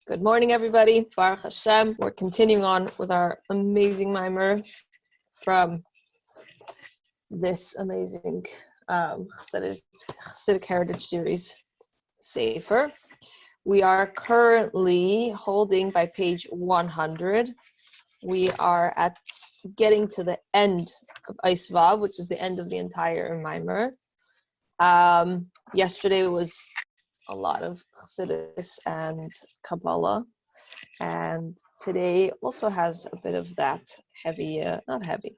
Good morning, everybody. Baruch Hashem. We're continuing on with our amazing Maamar from this amazing Chassidic Heritage Series Sefer. We are currently holding by page 100. We are getting to the end of Eis Vav, which is the end of the entire Maamar. Yesterday was a lot of Chassidus and Kabbalah, and today also has a bit of that heavy, not heavy,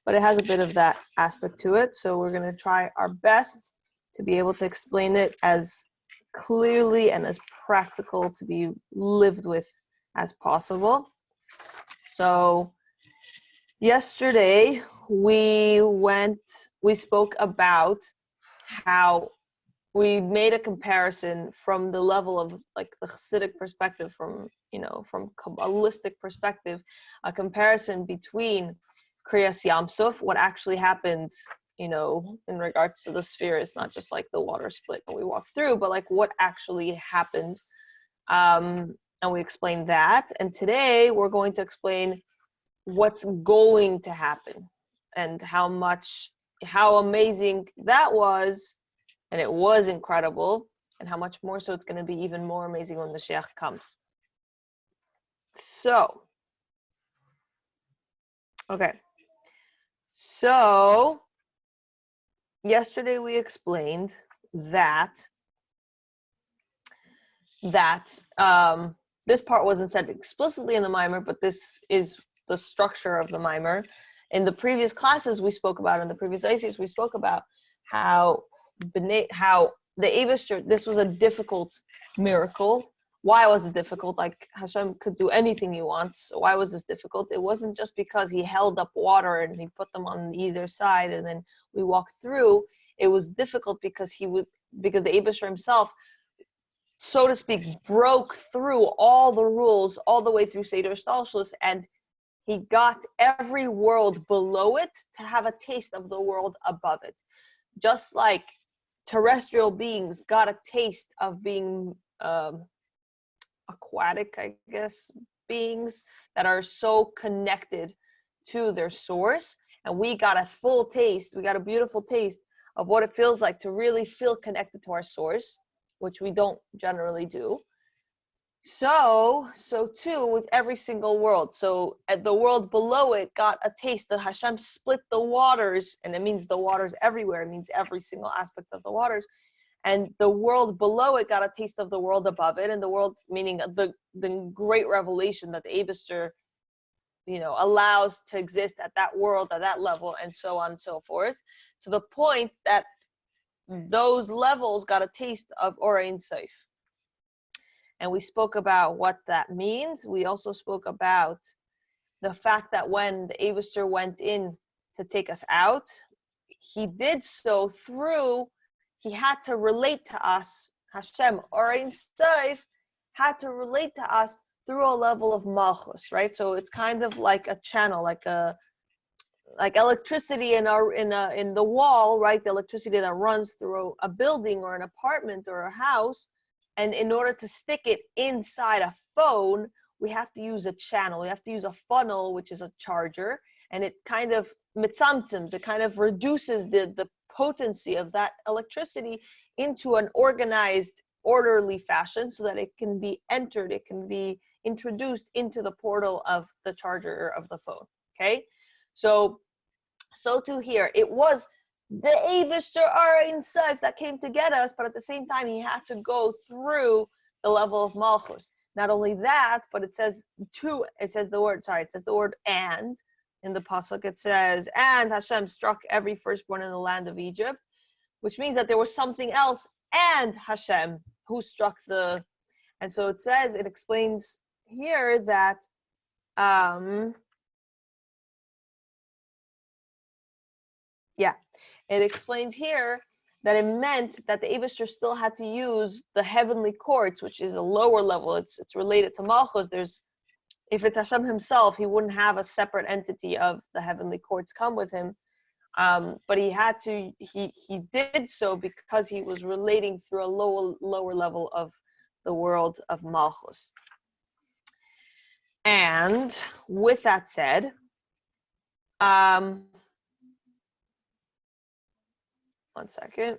but it has a bit of that aspect to it. So we're going to try our best to be able to explain it as clearly and as practical to be lived with as possible. So yesterday we spoke about how we made a comparison from the level of like the Chassidic perspective, from Kabbalistic perspective, a comparison between Kriyas Yam Suf, what actually happened, in regards to the sphere, is not just like the water split and we walked through, but like what actually happened. And we explained that. And today we're going to explain what's going to happen and how amazing that was. And it was incredible, and how much more so it's going to be even more amazing when the Sheikh comes. So, okay. So, yesterday we explained that this part wasn't said explicitly in the Maamar, but this is the structure of the Maamar. In the previous classes we spoke about, in the previous ICs we spoke about how the Eibishter, this was a difficult miracle. Why was it difficult? Like Hashem could do anything he wants. So why was this difficult? It wasn't just because he held up water and he put them on either side and then we walked through. It was difficult because the Eibishter himself, so to speak, broke through all the rules all the way through Seder Shtalshlus, and he got every world below it to have a taste of the world above it. Just like terrestrial beings got a taste of being aquatic, I guess, beings that are so connected to their source, and we got a beautiful taste of what it feels like to really feel connected to our source, which we don't generally do. So too with every single world. So at the world below it got a taste that Hashem split the waters, and it means the waters everywhere. It means every single aspect of the waters. And the world below it got a taste of the world above it, and the world, meaning the great revelation that the Eibishter, allows to exist at that world, at that level, and so on and so forth, to the point that those levels got a taste of Or Ein Sof. And we spoke about what that means. We also spoke about the fact that when the Eibishter went in to take us out, he did so he had to relate to us, Hashem, Or Ein Sof, had to relate to us through a level of Malchus, right? So it's kind of like a channel, like electricity in the wall, right? The electricity that runs through a building or an apartment or a house. And in order to stick it inside a phone, we have to use a channel. We have to use a funnel, which is a charger. And it kind of mitzamtzims, it kind of reduces the potency of that electricity into an organized, orderly fashion so that it can be entered, it can be introduced into the portal of the charger of the phone, okay? So too here, it was the Eibishter Or Ein Sof that came to get us, but at the same time, he had to go through the level of Malchus. Not only that, but it says the word and in the pasuk. It says, and Hashem struck every firstborn in the land of Egypt, which means that there was something else, and Hashem who struck and so it explains here that it explains here that it meant that the Eibishter still had to use the heavenly courts, which is a lower level. It's related to Malchus. If it's Hashem himself, he wouldn't have a separate entity of the heavenly courts come with him. But he did so because he was relating through a lower level of the world of Malchus. And with that said, one second.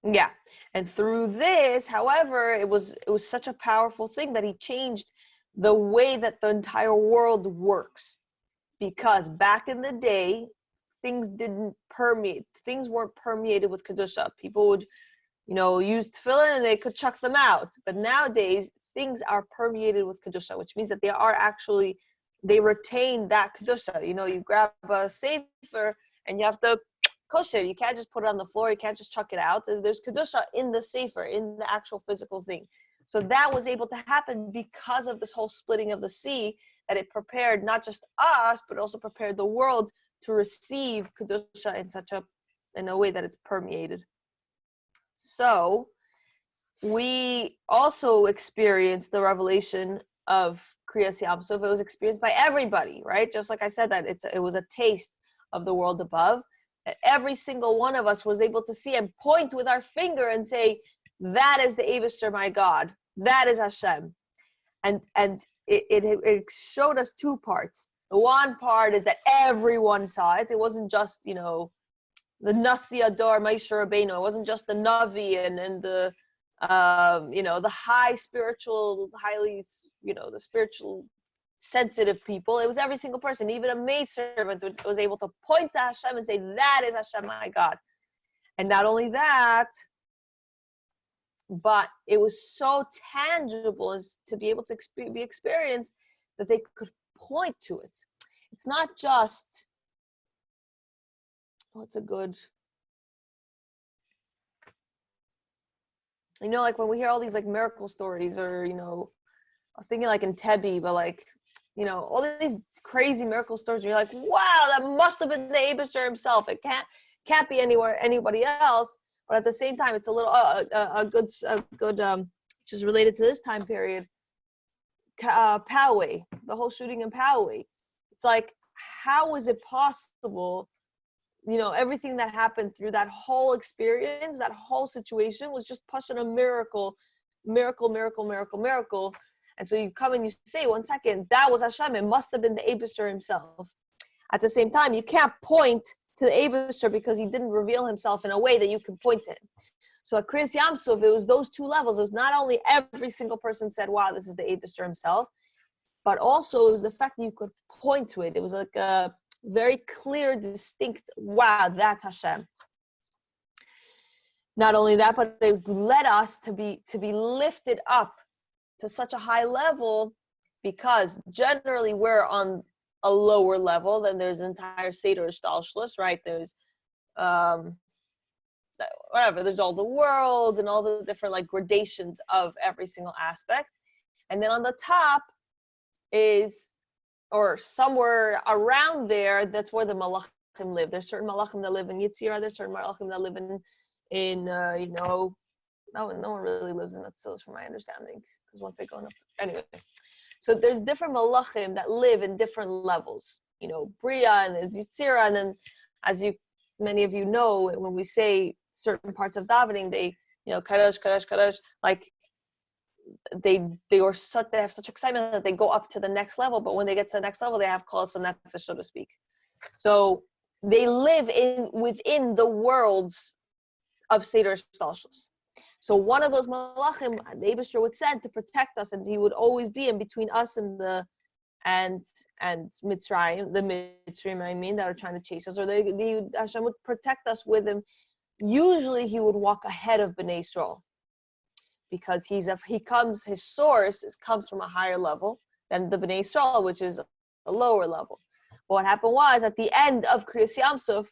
Yeah. And through this, however, it was such a powerful thing that he changed the way that the entire world works. Because back in the day, things weren't permeated with Kedusha. People would, use tefillin and they could chuck them out. But nowadays, things are permeated with Kedusha, which means that they retain that Kedusha. You grab a sefer and you have to kosher. You can't just put it on the floor. You can't just chuck it out. There's Kedusha in the sefer, in the actual physical thing. So that was able to happen because of this whole splitting of the sea, that it prepared not just us, but also prepared the world to receive Kedusha in a way that it's permeated. So we also experienced the revelation of Kriyas Yam Suf. It was experienced by everybody, right? Just like I said, that it was a taste of the world above. That every single one of us was able to see and point with our finger and say, that is the Eibishter, my God. That is Hashem. And it showed us two parts. The one part is that everyone saw it. It wasn't just, the Nasi Ador Moshe Rabbeinu. It wasn't just the Navi and the, the highly, the spiritual sensitive people. It was every single person. Even a maidservant was able to point to Hashem and say, that is Hashem, my God. And not only that, but it was so tangible as to be able to be experienced that they could point to it. It's not just, like when we hear all these like miracle stories, or I was thinking like in Tebi, but like all these crazy miracle stories, and you're like, wow, that must have been the Eibishter himself. It can't be anybody else. But at the same time, it's a little a good which is related to this time period. Poway, the whole shooting in Poway. It's like, how is it possible? Everything that happened through that whole experience, that whole situation, was just pushing a miracle. And so you come and you say, 1 second, that was Hashem. It must have been the Eibishter himself. At the same time, you can't point to the Eibishter because he didn't reveal himself in a way that you can point to him. So at Kriyas Yam Suf, it was those two levels. It was not only every single person said, wow, this is the Eibishter himself, but also it was the fact that you could point to it. It was like a very clear, distinct, wow, that's Hashem. Not only that, but it led us to be lifted up to such a high level, because generally we're on a lower level. Then there's entire Seder Shtalshlus, right? There's there's all the worlds and all the different like gradations of every single aspect. And then on the top is, or somewhere around there, that's where the Malachim live. There's certain Malachim that live in Yitzirah, there's certain Malachim that live in no one really lives in Atzilus from my understanding, because once they go up, anyway. So there's different Malachim that live in different levels, Bria and Yitzirah, and then as many of you know, when we say certain parts of davening, they, Kadosh, Kadosh, Kadosh, like they have such excitement that they go up to the next level, but when they get to the next level, they have Kol Nefesh, so to speak. So they live within the worlds of Seder Shtalshlus. So one of those malachim, the Eibishter would send to protect us, and he would always be in between us and Mitzrayim, the Mitzrayim, that are trying to chase us, or Hashem would protect us with him. Usually he would walk ahead of Bnei Yisrael, because his source comes from a higher level than the Bnei Yisrael, which is a lower level. But what happened was, at the end of Kriyas Yam Suf,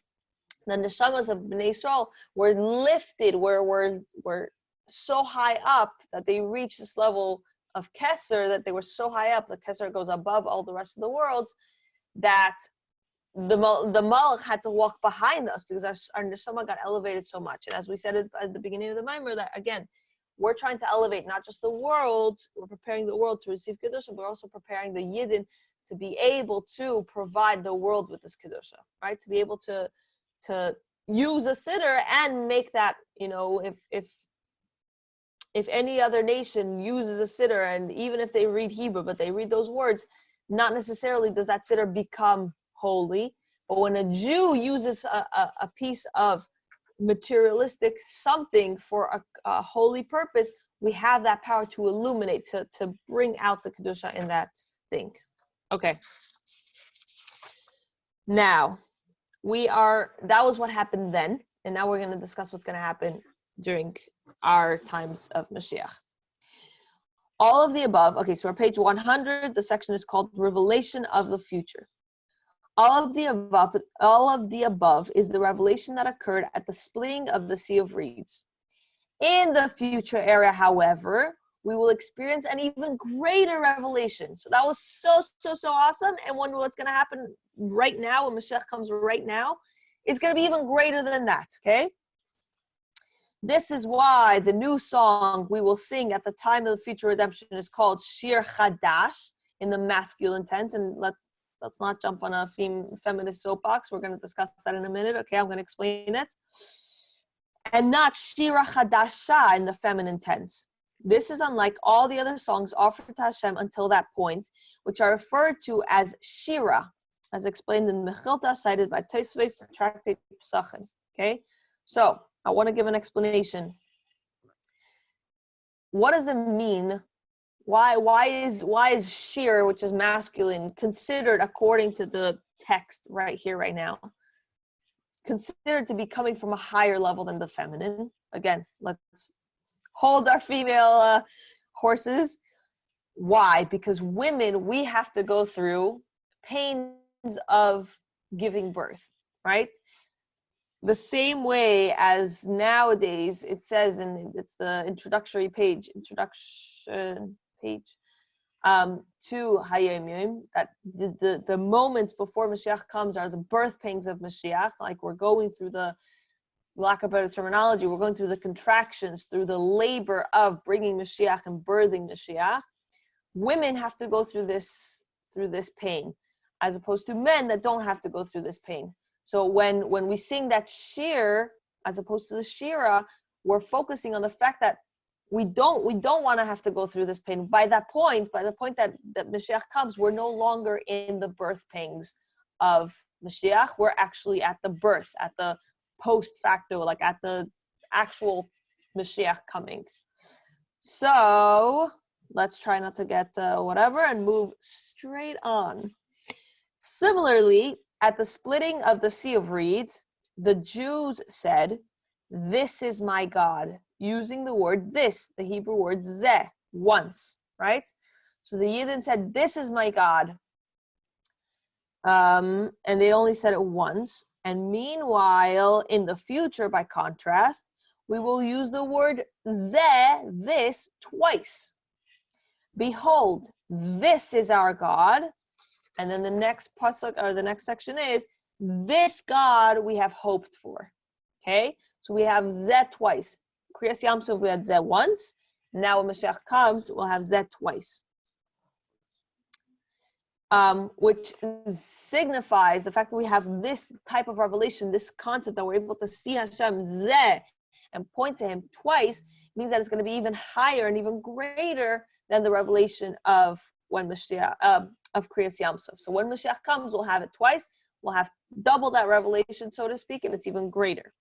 the neshamas of Bnei Yisrael were lifted, were so high up that they reached this level of Keser, that they were so high up, the Keser goes above all the rest of the worlds, that the Malach had to walk behind us, because our neshama got elevated so much. And as we said at the beginning of the Maamar, that again, we're trying to elevate not just the world, we're preparing the world to receive Kedusha, but we're also preparing the Yidden to be able to provide the world with this Kedusha, right? To be able to use a siddur and make that, if any other nation uses a siddur, and even if they read Hebrew, but they read those words, not necessarily does that siddur become holy. But when a Jew uses a piece of materialistic something for a holy purpose, we have that power to illuminate, to bring out the Kedusha in that thing. Okay. Now, that was what happened then, and now we're going to discuss what's going to happen during our times of Mashiach. All of the above, okay, so on page 100, the section is called Revelation of the Future. All of the above is the revelation that occurred at the splitting of the Sea of Reeds. In the future era, however, we will experience an even greater revelation. So that was so awesome. And what's going to happen right now, when Mashiach comes right now, is going to be even greater than that, okay? This is why the new song we will sing at the time of the future redemption is called Shir Chadash in the masculine tense. And let's not jump on a feminist soapbox. We're going to discuss that in a minute. Okay, I'm going to explain it. And not Shira Chadasha in the feminine tense. This is unlike all the other songs offered to Hashem until that point, which are referred to as Shira, as explained in Mechilta, cited by Tosfos Tractate Pesach. Okay, so I want to give an explanation. What does it mean? Why is shir, which is masculine, considered, according to the text right here, right now, considered to be coming from a higher level than the feminine? Again, let's hold our female horses. Why? Because women, we have to go through pains of giving birth, right? The same way as nowadays, it says, and it's the introduction page to Hayom Yom, that the moments before Mashiach comes are the birth pangs of Mashiach. Like, we're going through the, lack of better terminology, we're going through the contractions, through the labor of bringing Mashiach and birthing Mashiach. Women have to go through this pain, as opposed to men that don't have to go through this pain. So when we sing that shir, as opposed to the shira, we're focusing on the fact that we don't want to have to go through this pain. By the point that Mashiach comes, we're no longer in the birth pangs of Mashiach. We're actually at the birth, at the post facto, like at the actual Mashiach coming. So let's try not to get whatever and move straight on. Similarly, at the splitting of the Sea of Reeds, the Jews said, "This is my God," using the word "this," the Hebrew word "zeh," once, right? So the Yidden said, "This is my God," and they only said it once. And meanwhile, in the future, by contrast, we will use the word "zeh," this, twice. "Behold, this is our God." And then the next pasuk, or the next section is, "This God we have hoped for." Okay? So we have Zeh twice. Kriyas Yam Sov, we had Zeh once. Now when Mashiach comes, we'll have Zeh twice. Which signifies the fact that we have this type of revelation, this concept that we're able to see Hashem Zeh and point to him twice, means that it's going to be even higher and even greater than the revelation of when Mashiach, of Kriyas Yam Sov. So when Mashiach comes, we'll have it twice. We'll have double that revelation, so to speak, and it's even greater.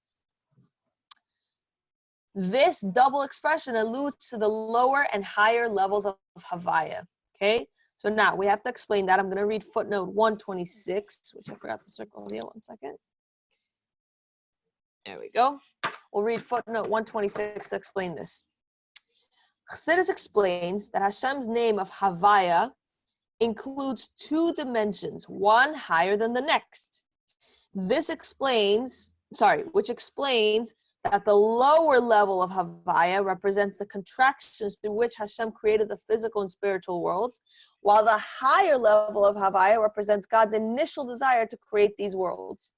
This double expression alludes to the lower and higher levels of Havaya. Okay? So now we have to explain that. I'm going to read footnote 126, which I forgot to circle here. 1 second. There we go. We'll read footnote 126 to explain this. Chassidus explains that Hashem's name of Havaya includes two dimensions, one higher than the next. Which explains that the lower level of Havaya represents the contractions through which Hashem created the physical and spiritual worlds, while the higher level of Havaya represents God's initial desire to create these worlds.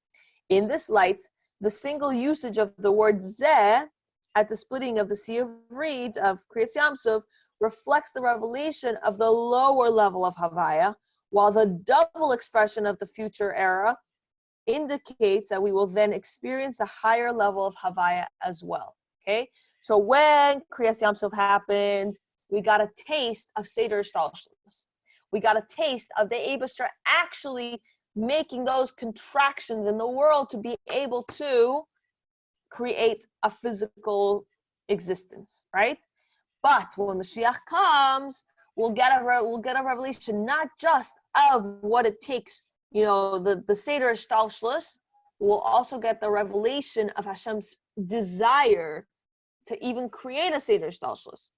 In this light, the single usage of the word Zeh at the splitting of the Sea of Reeds of Kriyas Yam Sov reflects the revelation of the lower level of Havaya, while the double expression of the future era indicates that we will then experience the higher level of Havaya as well. Okay? So when Kriyas Yam Sov happened, we got a taste of Seder Shtalshlus. We got a taste of the Eibustra actually making those contractions in the world to be able to create a physical existence, right? But when Mashiach comes, we'll get a revelation not just of what it takes, the Seder Shtalshlus. We'll also get the revelation of Hashem's desire to even create a Seder Shtalshlus.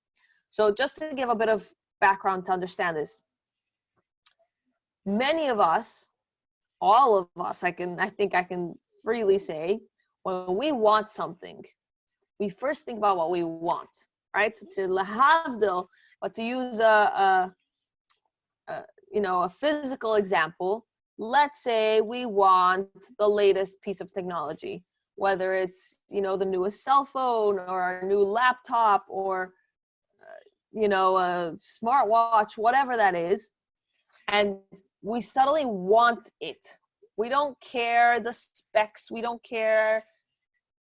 So just to give a bit of background to understand this, many of us, all of us, I think I can freely say, when we want something, we first think about what we want, right? So to lahavdil, but to use a physical example, let's say we want the latest piece of technology, whether it's, the newest cell phone or a new laptop or, a smartwatch, whatever that is. And we suddenly want it. We don't care the specs. We don't care.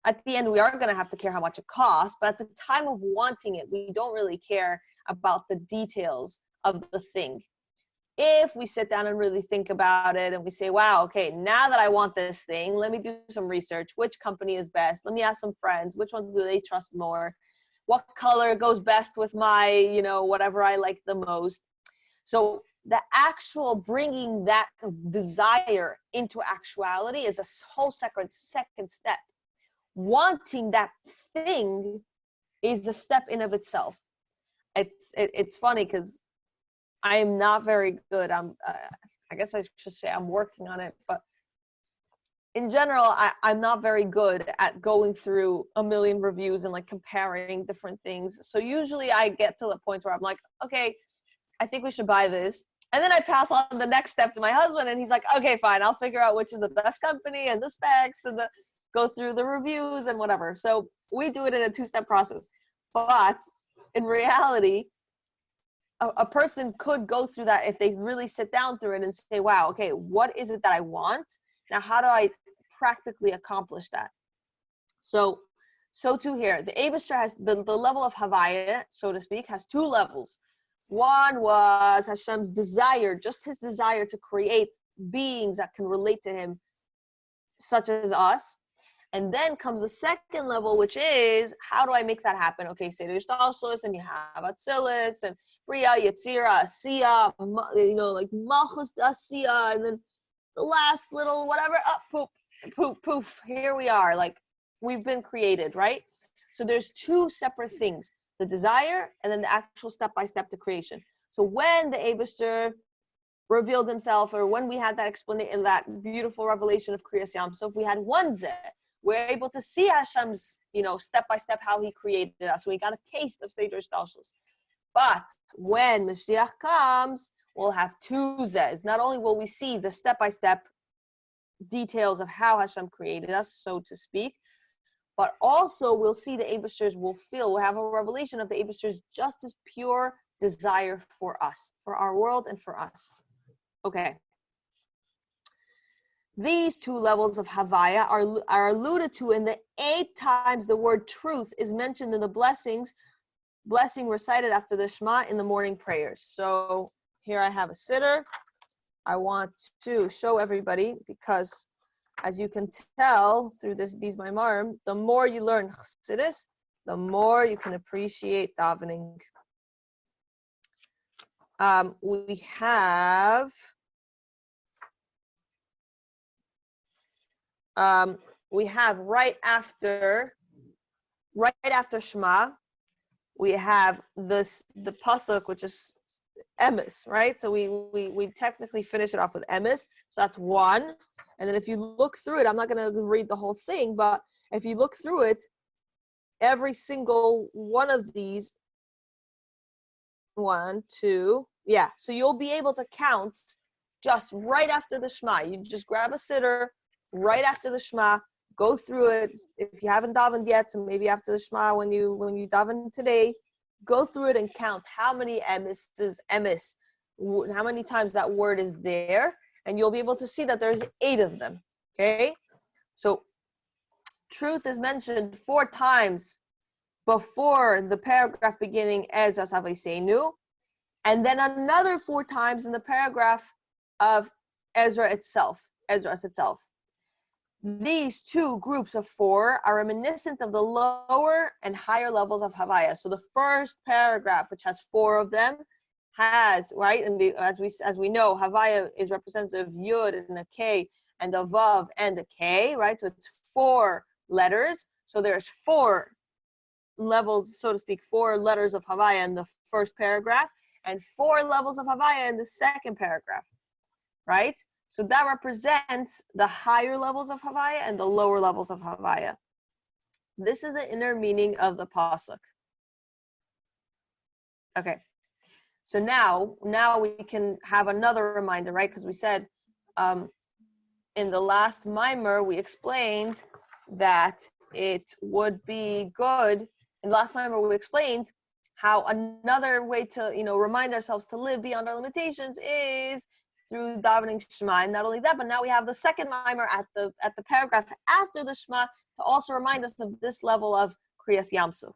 At the end, we are going to have to care how much it costs. But at the time of wanting it, we don't really care about the details of the thing. If we sit down and really think about it and we say, wow, okay, now that I want this thing, let me do some research. Which company is best? Let me ask some friends. Which ones do they trust more? What color goes best with my, whatever I like the most? So the actual bringing that desire into actuality is a whole second step. Wanting that thing is a step in of itself. It's funny because I am not very good. I guess I should say I'm working on it, but in general, I'm not very good at going through a million reviews and like comparing different things. So usually I get to the point where I'm like, okay, I think we should buy this. And then I pass on the next step to my husband and he's like, okay, fine, I'll figure out which is the best company and the specs and go through the reviews and whatever. So we do it in a two-step process. But in reality, a person could go through that if they really sit down through it and say, wow, okay, what is it that I want? Now, how do I practically accomplish that? So too here, the Eibustra has the level of Havaya, so to speak, has two levels. One was Hashem's desire, just his desire to create beings that can relate to him, such as us. And then comes the second level, which is, how do I make that happen? Okay, Seder Shtalshlus, and you have Atzilis, and Bria, Yetzira, Asiya, like Malchus, Asiya, and then the last little whatever, poof, here we are. Like, we've been created, right? So there's two separate things, the desire and then the actual step-by-step to creation. So when the Eibustra revealed himself, or when we had that explanation, that beautiful revelation of Kriyas Yam Sov, we had one zeh. We're able to see Hashem's, step-by-step how he created us. We got a taste of Seder Shtalshlus. But when Mashiach comes, we'll have two zehs. Not only will we see the step-by-step details of how Hashem created us, so to speak, but also we'll see the Eibustra we'll have a revelation of the Eibustra's just as pure desire for us, for our world and for us. Okay. These two levels of Havaya are alluded to in the 8 times the word truth is mentioned in the blessing recited after the Shema in the morning prayers. So here I have a siddur. I want to show everybody because, as you can tell through these maamarim, the more you learn Chassidus, the more you can appreciate davening. We have right after Shema, we have the pasuk, which is emes, right? So we technically finish it off with emes. So that's one. And then if you look through it, I'm not going to read the whole thing, but if you look through it, every single one of these, 1, 2, yeah. So you'll be able to count just right after the Shema. You just grab a siddur right after the Shema, go through it. If you haven't davened yet, so maybe after the Shema, when you daven today, go through it and count how many emes, how many times that word is there, and you'll be able to see that there's 8 of them. Okay, so truth is mentioned 4 times, before the paragraph beginning Ezra Savaisenu, and then another 4 times in the paragraph of Ezra itself. These 2 groups of 4 are reminiscent of the lower and higher levels of Havaya. So the first paragraph, which has 4 of them, has, right, and as we know, Havaya is representative of Yud and a K, and a Vav and a K, right? So it's 4 letters. So there's 4 levels, so to speak, 4 letters of Havaya in the first paragraph, and 4 levels of Havaya in the second paragraph, right? So that represents the higher levels of Havaya and the lower levels of Havaya. This is the inner meaning of the pasuk. Okay, so now we can have another reminder, right? Because we said in the last Maamar, we explained that it would be good. In the last Maamar, we explained how another way to, remind ourselves to live beyond our limitations is through davening Shema. And not only that, but now we have the second Maamar at the paragraph after the Shema to also remind us of this level of Kriyas Yamsuf.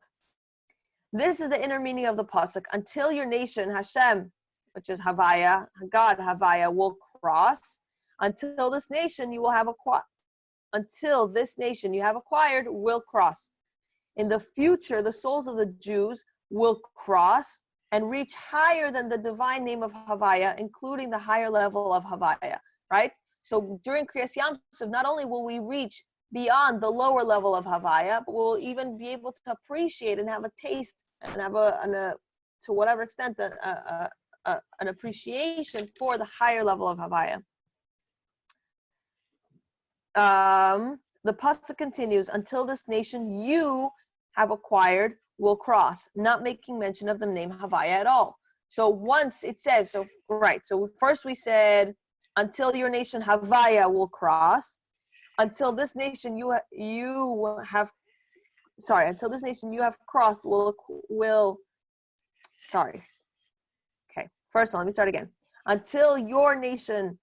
This is the inner meaning of the pasuk. Until your nation, Hashem, which is Havaya, God Havaya, will cross. Until this nation you have acquired will cross. In the future, the souls of the Jews will cross and reach higher than the divine name of Havaya, including the higher level of Havaya, right? So during Kriyas Yamsuf, not only will we reach beyond the lower level of Havaya, but we'll even be able to appreciate and have a taste and have to whatever extent an appreciation for the higher level of Havaya. The pasuk continues, until this nation you have acquired will cross, not making mention of the name Havaya at all. So once it says, so first we said, until your nation Havaya will cross, until this nation you have crossed first of all, let me start again. Until your nation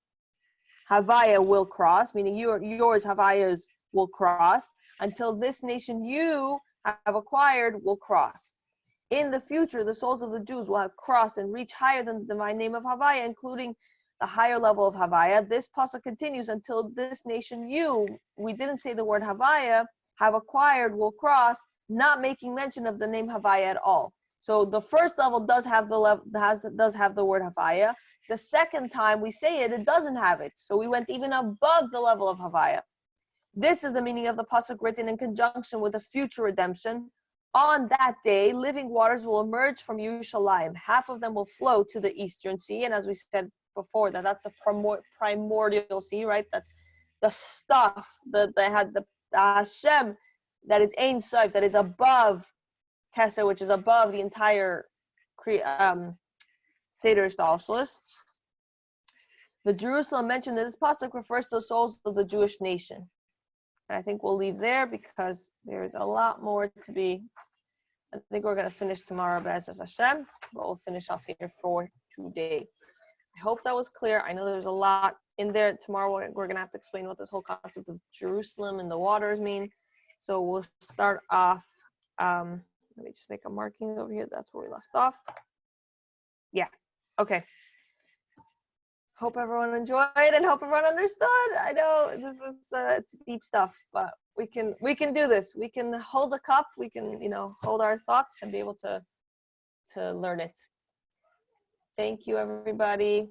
Havaya will cross, meaning yours Havayas will cross, until this nation you have acquired will cross. In the future, the souls of the Jews will have crossed and reach higher than the divine name of Havaya, including the higher level of Havaya. This pasuk continues, until this nation we didn't say the word Havaya, have acquired will cross, not making mention of the name Havaya at all. So the first level does have the word Havaya. The second time we say it doesn't have it. So we went even above the level of Havaya. This is the meaning of the pasuk written in conjunction with the future redemption. On that day, living waters will emerge from Yerushalayim. Half of them will flow to the eastern sea. And as we said before, that's a primordial sea, right? That's the stuff that they had, the Hashem that is Ein Sof, that is above Keser, which is above the entire Seder Shtalshlus. The Jerusalem mentioned in this pasuk refers to the souls of the Jewish nation. And I think we'll leave there because there's a lot more to be. I think we're going to finish tomorrow, Be'ezus Hashem, but we'll finish off here for today. I hope that was clear. I know there's a lot in there. Tomorrow we're going to have to explain what this whole concept of Jerusalem and the waters mean. So we'll start off. Let me just make a marking over here. That's where we left off. Yeah. Okay. Hope everyone enjoyed and hope everyone understood. I know this is it's deep stuff, but we can do this. We can hold the cup. We can hold our thoughts and be able to learn it. Thank you, everybody.